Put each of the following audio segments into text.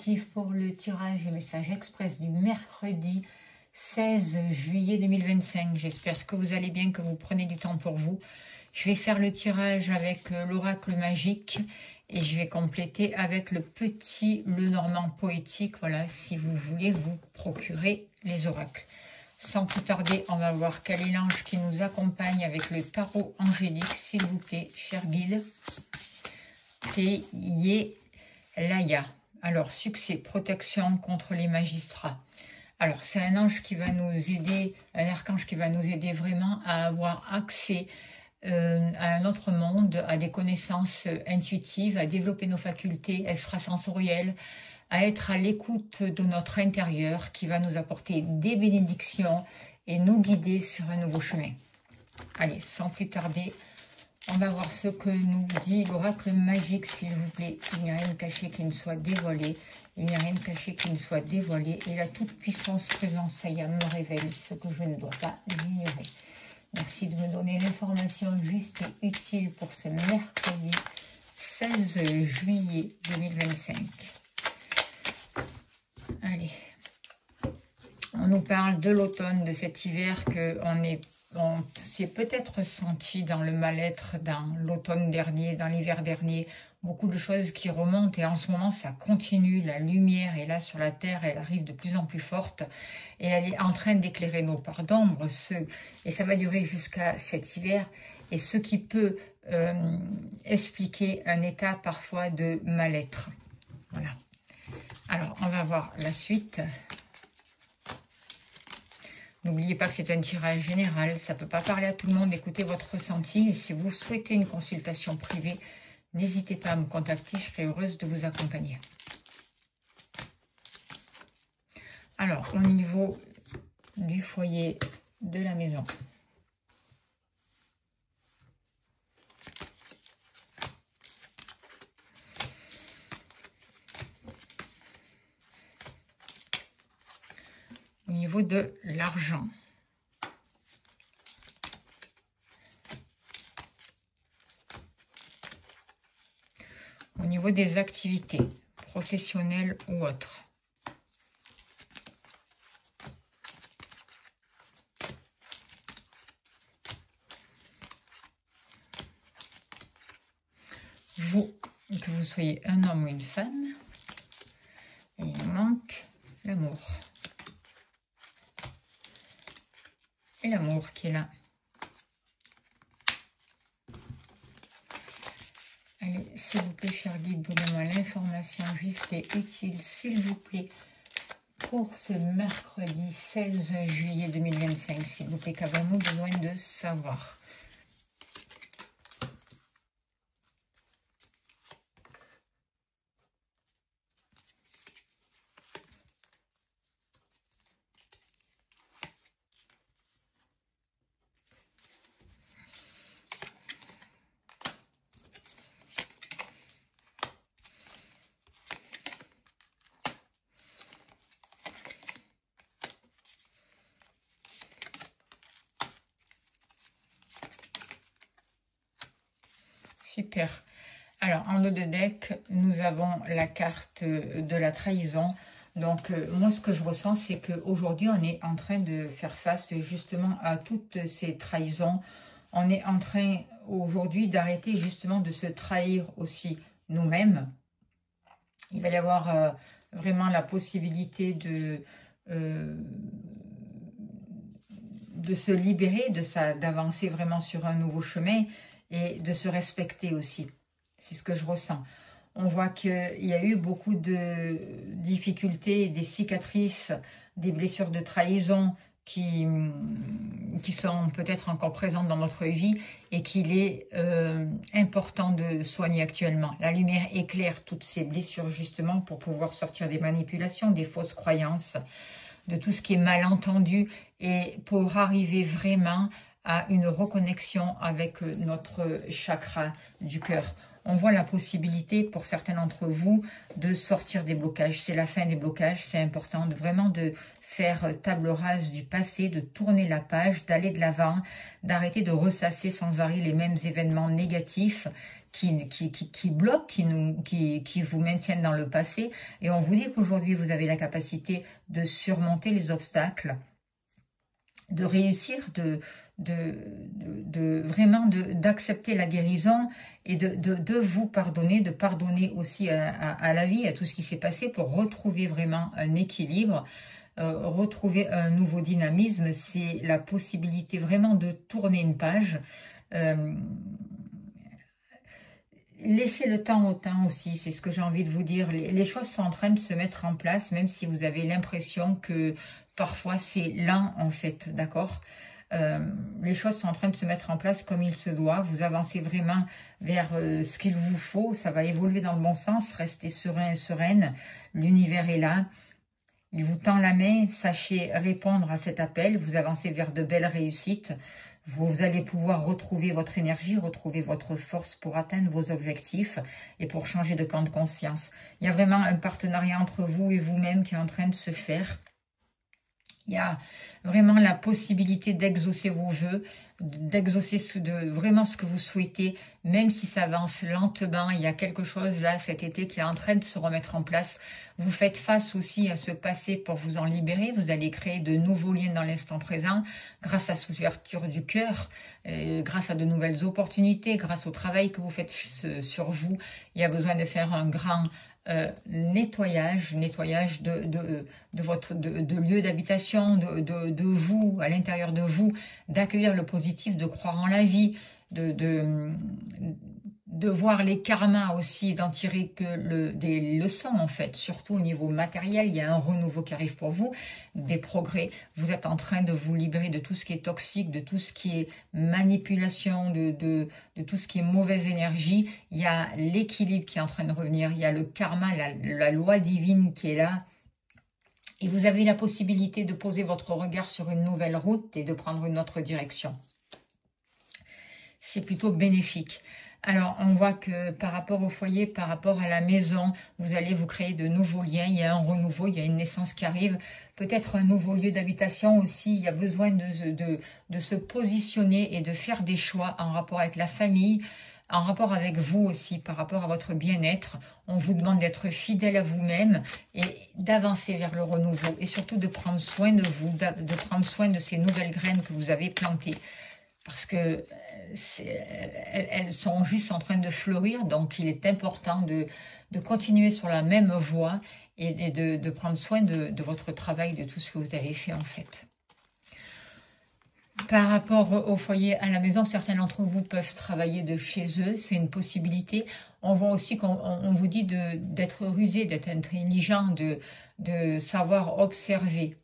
positif pour le tirage et message express du mercredi 16 juillet 2025. J'espère que vous allez bien, que vous prenez du temps pour vous. Je vais faire le tirage avec l'oracle magique et je vais compléter avec le petit Lenormand poétique. Voilà, si vous voulez vous procurer les oracles. Sans plus tarder, on va voir quel est l'ange qui nous accompagne avec le tarot angélique, s'il vous plaît, cher guide. C'est Yelaya. Alors, succès, protection contre les magistrats. Alors, c'est un ange qui va nous aider, un archange qui va nous aider vraiment à avoir accès à un autre monde, à des connaissances intuitives, à développer nos facultés extrasensorielles, à être à l'écoute de notre intérieur, qui va nous apporter des bénédictions et nous guider sur un nouveau chemin. Allez, sans plus tarder, on va voir ce que nous dit l'oracle magique, s'il vous plaît. Il n'y a rien de caché qui ne soit dévoilé. Il n'y a rien de caché qui ne soit dévoilé. Et la toute-puissance présente, ça y est, me révèle ce que je ne dois pas ignorer. Merci de me donner l'information juste et utile pour ce mercredi 16 juillet 2025. Allez. On nous parle de l'automne, de cet hiver on s'est peut-être senti dans le mal-être dans l'automne dernier, dans l'hiver dernier, beaucoup de choses qui remontent et en ce moment ça continue, la lumière est là sur la terre, elle arrive de plus en plus forte et elle est en train d'éclairer nos parts d'ombre et ça va durer jusqu'à cet hiver et ce qui peut expliquer un état parfois de mal-être. Voilà. Alors on va voir la suite. N'oubliez pas que c'est un tirage général, ça ne peut pas parler à tout le monde, écoutez votre ressenti. Et si vous souhaitez une consultation privée, n'hésitez pas à me contacter, je serai heureuse de vous accompagner. Alors, au niveau du foyer de la maison. Au niveau de l'argent. Au niveau des activités professionnelles ou autres. Vous, que vous soyez un homme ou une femme, il manque l'amour. Et l'amour qui est là. Allez, s'il vous plaît, cher guide, donnez-moi l'information juste et utile, s'il vous plaît, pour ce mercredi 16 juillet 2025. S'il vous plaît, qu'avons-nous besoin de savoir? Super. Alors, en haut de deck, nous avons la carte de la trahison. Donc, moi, ce que je ressens, c'est qu'aujourd'hui, on est en train de faire face justement à toutes ces trahisons. On est en train, aujourd'hui, d'arrêter justement de se trahir aussi nous-mêmes. Il va y avoir vraiment la possibilité de se libérer, d'avancer vraiment sur un nouveau chemin et de se respecter aussi. C'est ce que je ressens. On voit qu'il y a eu beaucoup de difficultés, des cicatrices, des blessures de trahison qui sont peut-être encore présentes dans notre vie et qu'il est important de soigner actuellement. La lumière éclaire toutes ces blessures justement pour pouvoir sortir des manipulations, des fausses croyances, de tout ce qui est mal entendu et pour arriver vraiment à une reconnexion avec notre chakra du cœur. On voit la possibilité pour certains d'entre vous de sortir des blocages. C'est la fin des blocages, c'est important vraiment de faire table rase du passé, de tourner la page, d'aller de l'avant, d'arrêter de ressasser sans arrêt les mêmes événements négatifs qui bloquent, qui vous maintiennent dans le passé. Et on vous dit qu'aujourd'hui, vous avez la capacité de surmonter les obstacles, de réussir, vraiment d'accepter la guérison et de vous pardonner, de pardonner aussi à la vie, à tout ce qui s'est passé pour retrouver vraiment un équilibre, retrouver un nouveau dynamisme. C'est la possibilité vraiment de tourner une page. Laissez le temps au temps aussi, c'est ce que j'ai envie de vous dire. Les choses sont en train de se mettre en place, même si vous avez l'impression que parfois c'est lent en fait, d'accord? Les choses sont en train de se mettre en place comme il se doit. Vous avancez vraiment vers ce qu'il vous faut. Ça va évoluer dans le bon sens. Restez serein et sereine. L'univers est là. Il vous tend la main. Sachez répondre à cet appel. Vous avancez vers de belles réussites. Vous allez pouvoir retrouver votre énergie, retrouver votre force pour atteindre vos objectifs et pour changer de plan de conscience. Il y a vraiment un partenariat entre vous et vous-même qui est en train de se faire. Il y a vraiment la possibilité d'exaucer vos vœux, d'exaucer vraiment ce que vous souhaitez, même si ça avance lentement. Il y a quelque chose là cet été qui est en train de se remettre en place. Vous faites face aussi à ce passé pour vous en libérer. Vous allez créer de nouveaux liens dans l'instant présent grâce à cette ouverture du cœur, grâce à de nouvelles opportunités, grâce au travail que vous faites sur vous. Il y a besoin de faire un grand nettoyage de lieu d'habitation, de vous, à l'intérieur de vous, d'accueillir le positif, de croire en la vie, de voir les karmas aussi, d'en tirer que des leçons en fait, surtout au niveau matériel. Il y a un renouveau qui arrive pour vous, des progrès. Vous êtes en train de vous libérer de tout ce qui est toxique, de tout ce qui est manipulation, de tout ce qui est mauvaise énergie. Il y a l'équilibre qui est en train de revenir, il y a le karma, la loi divine qui est là. Et vous avez la possibilité de poser votre regard sur une nouvelle route et de prendre une autre direction. C'est plutôt bénéfique. Alors, on voit que par rapport au foyer, par rapport à la maison, vous allez vous créer de nouveaux liens. Il y a un renouveau, il y a une naissance qui arrive. Peut-être un nouveau lieu d'habitation aussi. Il y a besoin de se positionner et de faire des choix en rapport avec la famille, en rapport avec vous aussi, par rapport à votre bien-être. On vous demande d'être fidèle à vous-même et d'avancer vers le renouveau. Et surtout de prendre soin de vous, de prendre soin de ces nouvelles graines que vous avez plantées. Parce que elles sont juste en train de fleurir, donc il est important de continuer sur la même voie et de prendre soin de votre travail, de tout ce que vous avez fait en fait. Par rapport au foyer, à la maison, certains d'entre vous peuvent travailler de chez eux, c'est une possibilité. On voit aussi qu'on vous dit d'être rusé, d'être intelligent, de savoir observer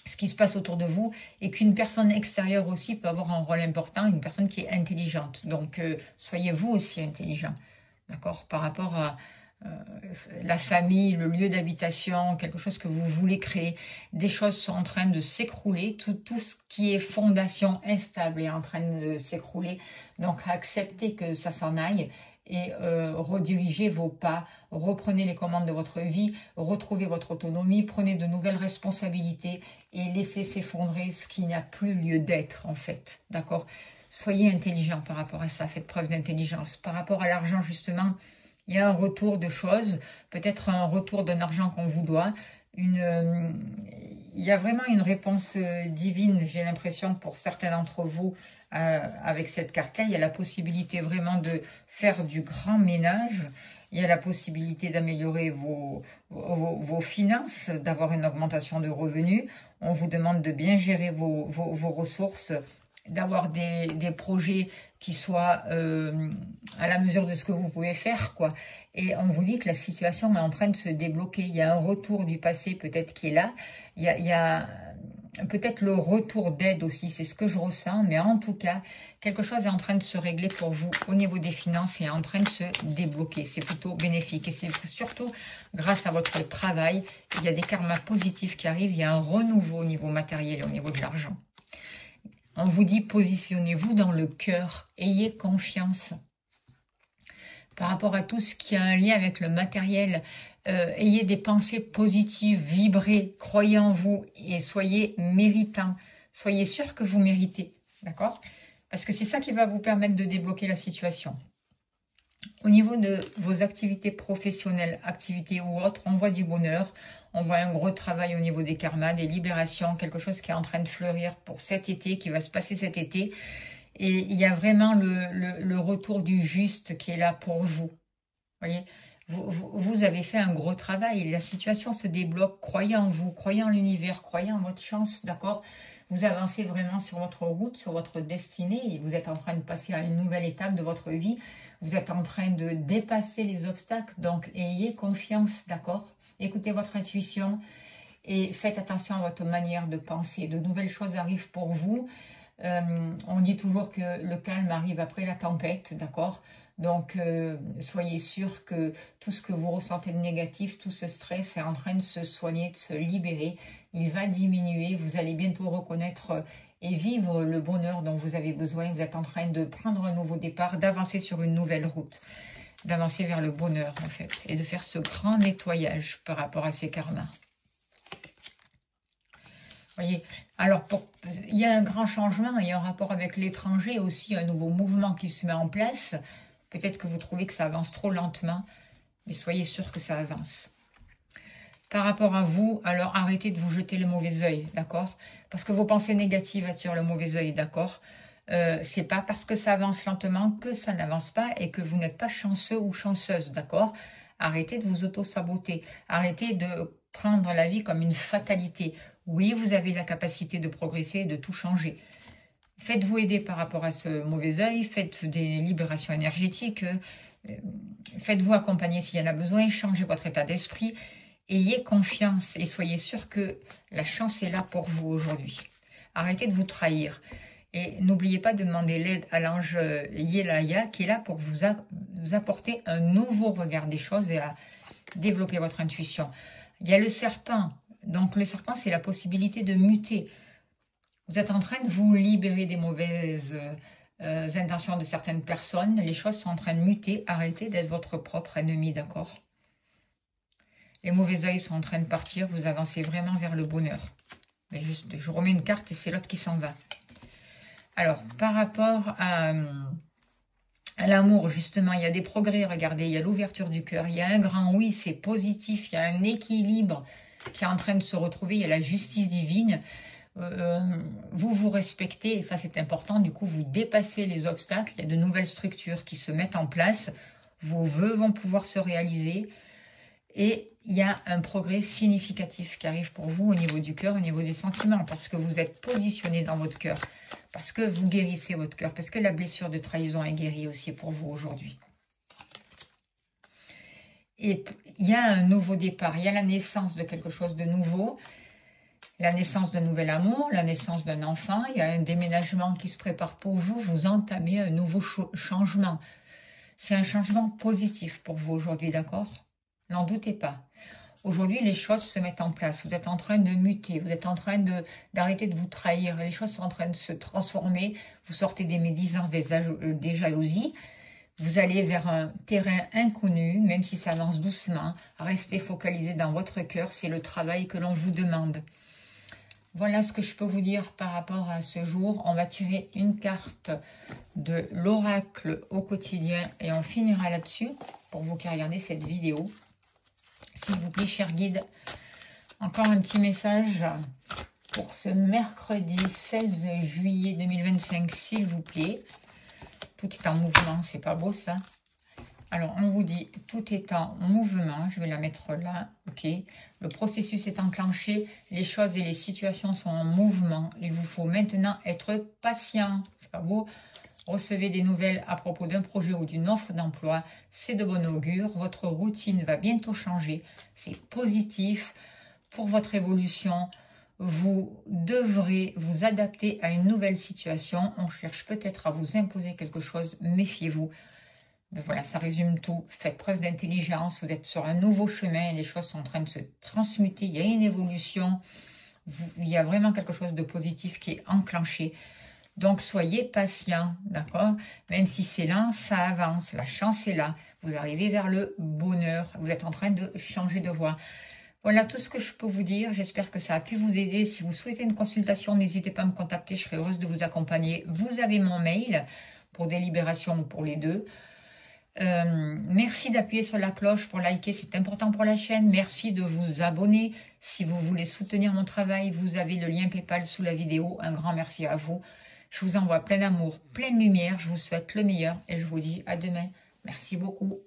ce qui se passe autour de vous, et qu'une personne extérieure aussi peut avoir un rôle important, une personne qui est intelligente. Donc, soyez vous aussi intelligent, d'accord, par rapport à la famille, le lieu d'habitation, quelque chose que vous voulez créer. Des choses sont en train de s'écrouler, tout ce qui est fondation instable est en train de s'écrouler. Donc, acceptez que ça s'en aille et redirigez vos pas, reprenez les commandes de votre vie, retrouvez votre autonomie, prenez de nouvelles responsabilités et laissez s'effondrer ce qui n'a plus lieu d'être en fait, d'accord? Soyez intelligent par rapport à ça, faites preuve d'intelligence. Par rapport à l'argent justement, il y a un retour de choses, peut-être un retour d'un argent qu'on vous doit, il y a vraiment une réponse divine, j'ai l'impression, pour certains d'entre vous, avec cette carte-là. Il y a la possibilité vraiment de faire du grand ménage, il y a la possibilité d'améliorer vos finances, d'avoir une augmentation de revenus. On vous demande de bien gérer vos ressources, d'avoir des projets qui soient à la mesure de ce que vous pouvez faire, quoi. Et on vous dit que la situation est en train de se débloquer. Il y a un retour du passé peut-être qui est là. Il y a peut-être le retour d'aide aussi, c'est ce que je ressens. Mais en tout cas, quelque chose est en train de se régler pour vous au niveau des finances et est en train de se débloquer. C'est plutôt bénéfique. Et c'est surtout grâce à votre travail. Il y a des karmas positifs qui arrivent. Il y a un renouveau au niveau matériel et au niveau de l'argent. On vous dit, positionnez-vous dans le cœur, ayez confiance. Par rapport à tout ce qui a un lien avec le matériel, ayez des pensées positives, vibrez, croyez en vous et soyez méritant. Soyez sûr que vous méritez, d'accord? Parce que c'est ça qui va vous permettre de débloquer la situation. Au niveau de vos activités professionnelles, activités ou autres, on voit du bonheur. On voit un gros travail au niveau des karmas, des libérations, quelque chose qui est en train de fleurir pour cet été, qui va se passer cet été. Et il y a vraiment le retour du juste qui est là pour vous. Voyez, vous avez fait un gros travail. La situation se débloque. Croyez en vous, croyez en l'univers, croyez en votre chance, d'accord? Vous avancez vraiment sur votre route, sur votre destinée. Et vous êtes en train de passer à une nouvelle étape de votre vie. Vous êtes en train de dépasser les obstacles. Donc, ayez confiance, d'accord? Écoutez votre intuition et faites attention à votre manière de penser. De nouvelles choses arrivent pour vous. On dit toujours que le calme arrive après la tempête, d'accord? Donc, soyez sûr que tout ce que vous ressentez de négatif, tout ce stress est en train de se soigner, de se libérer. Il va diminuer, vous allez bientôt reconnaître et vivre le bonheur dont vous avez besoin. Vous êtes en train de prendre un nouveau départ, d'avancer sur une nouvelle route, d'avancer vers le bonheur, en fait, et de faire ce grand nettoyage par rapport à ces karmas. Voyez, alors il y a un grand changement, il y a un rapport avec l'étranger aussi, un nouveau mouvement qui se met en place. Peut-être que vous trouvez que ça avance trop lentement, mais soyez sûr que ça avance. Par rapport à vous, alors arrêtez de vous jeter le mauvais œil, d'accord? Parce que vos pensées négatives attirent le mauvais œil, d'accord? C'est pas parce que ça avance lentement que ça n'avance pas et que vous n'êtes pas chanceux ou chanceuse, d'accord? Arrêtez de vous auto-saboter, arrêtez de prendre la vie comme une fatalité. Oui, vous avez la capacité de progresser et de tout changer. Faites-vous aider par rapport à ce mauvais œil, faites des libérations énergétiques, faites-vous accompagner s'il y en a besoin, changez votre état d'esprit, ayez confiance et soyez sûr que la chance est là pour vous aujourd'hui. Arrêtez de vous trahir et n'oubliez pas de demander l'aide à l'ange Yelaya qui est là pour vous apporter un nouveau regard des choses et à développer votre intuition. Il y a le serpent, donc le serpent c'est la possibilité de muter. Vous êtes en train de vous libérer des mauvaises intentions de certaines personnes. Les choses sont en train de muter. Arrêtez d'être votre propre ennemi, d'accord? Les mauvais œils sont en train de partir. Vous avancez vraiment vers le bonheur. Mais juste, je remets une carte et c'est l'autre qui s'en va. Alors, par rapport à l'amour, justement, il y a des progrès. Regardez, il y a l'ouverture du cœur. Il y a un grand oui, c'est positif. Il y a un équilibre qui est en train de se retrouver. Il y a la justice divine. Vous vous respectez, et ça c'est important, du coup vous dépassez les obstacles, il y a de nouvelles structures qui se mettent en place, vos vœux vont pouvoir se réaliser, et il y a un progrès significatif qui arrive pour vous au niveau du cœur, au niveau des sentiments, parce que vous êtes positionné dans votre cœur, parce que vous guérissez votre cœur, parce que la blessure de trahison est guérie aussi pour vous aujourd'hui. Et il y a un nouveau départ, il y a la naissance de quelque chose de nouveau, la naissance d'un nouvel amour, la naissance d'un enfant, il y a un déménagement qui se prépare pour vous, vous entamez un nouveau changement. C'est un changement positif pour vous aujourd'hui, d'accord? N'en doutez pas. Aujourd'hui, les choses se mettent en place, vous êtes en train de muter, vous êtes en train d'arrêter de vous trahir, les choses sont en train de se transformer, vous sortez des médisances, des jalousies, vous allez vers un terrain inconnu, même si ça avance doucement, restez focalisé dans votre cœur, c'est le travail que l'on vous demande. Voilà ce que je peux vous dire par rapport à ce jour. On va tirer une carte de l'oracle au quotidien et on finira là-dessus pour vous qui regardez cette vidéo. S'il vous plaît, cher guide, encore un petit message pour ce mercredi 16 juillet 2025, s'il vous plaît. Tout est en mouvement, c'est pas beau ça? Alors, on vous dit, tout est en mouvement. Je vais la mettre là, ok. Le processus est enclenché. Les choses et les situations sont en mouvement. Il vous faut maintenant être patient. C'est pas beau? Recevez des nouvelles à propos d'un projet ou d'une offre d'emploi. C'est de bon augure. Votre routine va bientôt changer. C'est positif pour votre évolution. Vous devrez vous adapter à une nouvelle situation. On cherche peut-être à vous imposer quelque chose. Méfiez-vous. Ben voilà, ça résume tout. Faites preuve d'intelligence, vous êtes sur un nouveau chemin, les choses sont en train de se transmuter, il y a une évolution, il y a vraiment quelque chose de positif qui est enclenché. Donc, soyez patient, d'accord? Même si c'est lent, ça avance, la chance est là. Vous arrivez vers le bonheur, vous êtes en train de changer de voie. Voilà tout ce que je peux vous dire. J'espère que ça a pu vous aider. Si vous souhaitez une consultation, n'hésitez pas à me contacter, je serai heureuse de vous accompagner. Vous avez mon mail pour des libérations ou pour les deux. Merci d'appuyer sur la cloche pour liker, c'est important pour la chaîne. Merci de vous abonner. Si vous voulez soutenir mon travail, vous avez le lien PayPal sous la vidéo. Un grand merci à vous. Je vous envoie plein d'amour, plein de lumière. Je vous souhaite le meilleur et je vous dis à demain. Merci beaucoup.